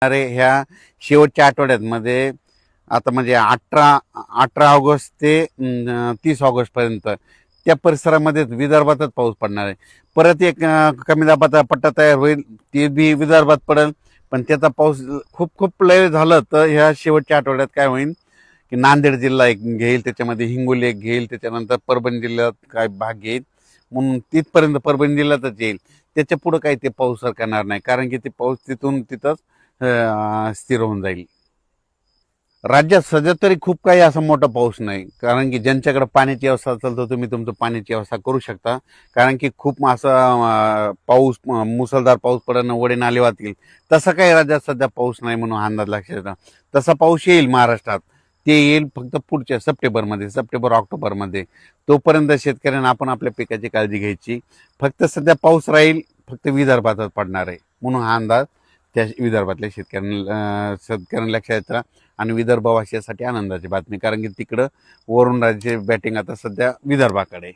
अरे ह्या शेवटच्या आठवड्यामध्ये आता म्हणजे 18 ऑगस्ट ते 30 ऑगस्ट पर्यंत त्या परिसरामध्ये विदर्भातच पाऊस पडणार आहे. परत एक कमी दाबाचा पट्टा तयार होईल, ते बी विदर्भात पडेल. पण त्याचा पाऊस खूप खूप लय झालं तर ह्या शेवटच्या आठवड्यात काय होईल की नांदेड जिल्हा एक घेईल, त्याच्यामध्ये हिंगोली एक घेईल, त्याच्यानंतर परभणी जिल्ह्यात काय भाग घेईल, म्हणून तिथपर्यंत परभणी जिल्ह्यातच येईल. त्याच्या पुढं काही ते पाऊस सरकणार नाही, कारण की ते पाऊस तिथून तिथंच स्थिर होऊन जाईल. राज्यात सध्या तरी खूप काही असा मोठा पाऊस नाही, कारण की ज्यांच्याकडे पाण्याची व्यवस्था असेल तर तुम्ही तुमचं पाण्याची व्यवस्था करू शकता. कारण की खूप असा पाऊस मुसळधार पाऊस पडणं, ओढे नाले वाहतील, तसं काही राज्यात सध्या पाऊस नाही म्हणून अंदाज लक्षात येतो. तसा पाऊस येईल महाराष्ट्रात, ते येईल फक्त पुढच्या सप्टेंबरमध्ये, सप्टेंबर ऑक्टोबरमध्ये. तोपर्यंत शेतकऱ्यांना आपण आपल्या पिकाची काळजी घ्यायची. फक्त सध्या पाऊस राहील, फक्त विदर्भातच पडणार आहे म्हणून हा अंदाज त्या विदर्भातल्या शेतकऱ्यांना लक्षात येतं. आणि विदर्भवासियासाठी आनंदाची बातमी, कारण की तिकडं वरुण राज्याची बॅटिंग आता सध्या विदर्भाकडे आहे.